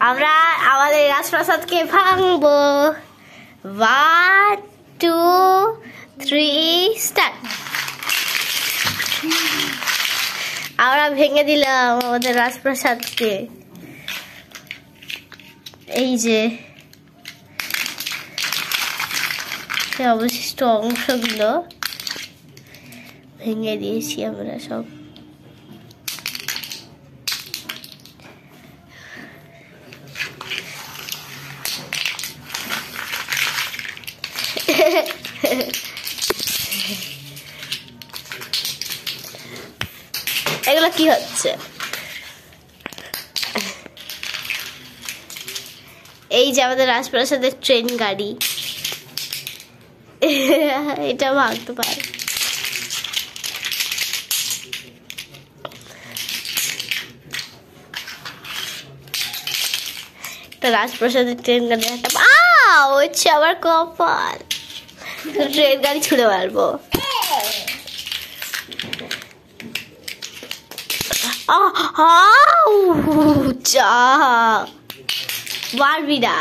আমরা আমাদের রাজপ্রাসাদকে ভাঙবো। 1 2 3 স্টার্ট। আমরা ভেঙে দিলাম আমাদের রাজপ্রাসাদকে। এই যে অবশিষ্ট অংশগুলো ভেঙে দিয়েছি আমরা সব। এগুলো কি হচ্ছে? এই যে আমাদের রাজপ্রাসাদের ট্রেন গাড়ি, এটা ভাঙতে পারে। রাজপ্রাসাদের ট্রেন গাড়ি হচ্ছে আমার কপাল। ট্রেন গাড়ি ছুড়ে মারবো। মারবি না।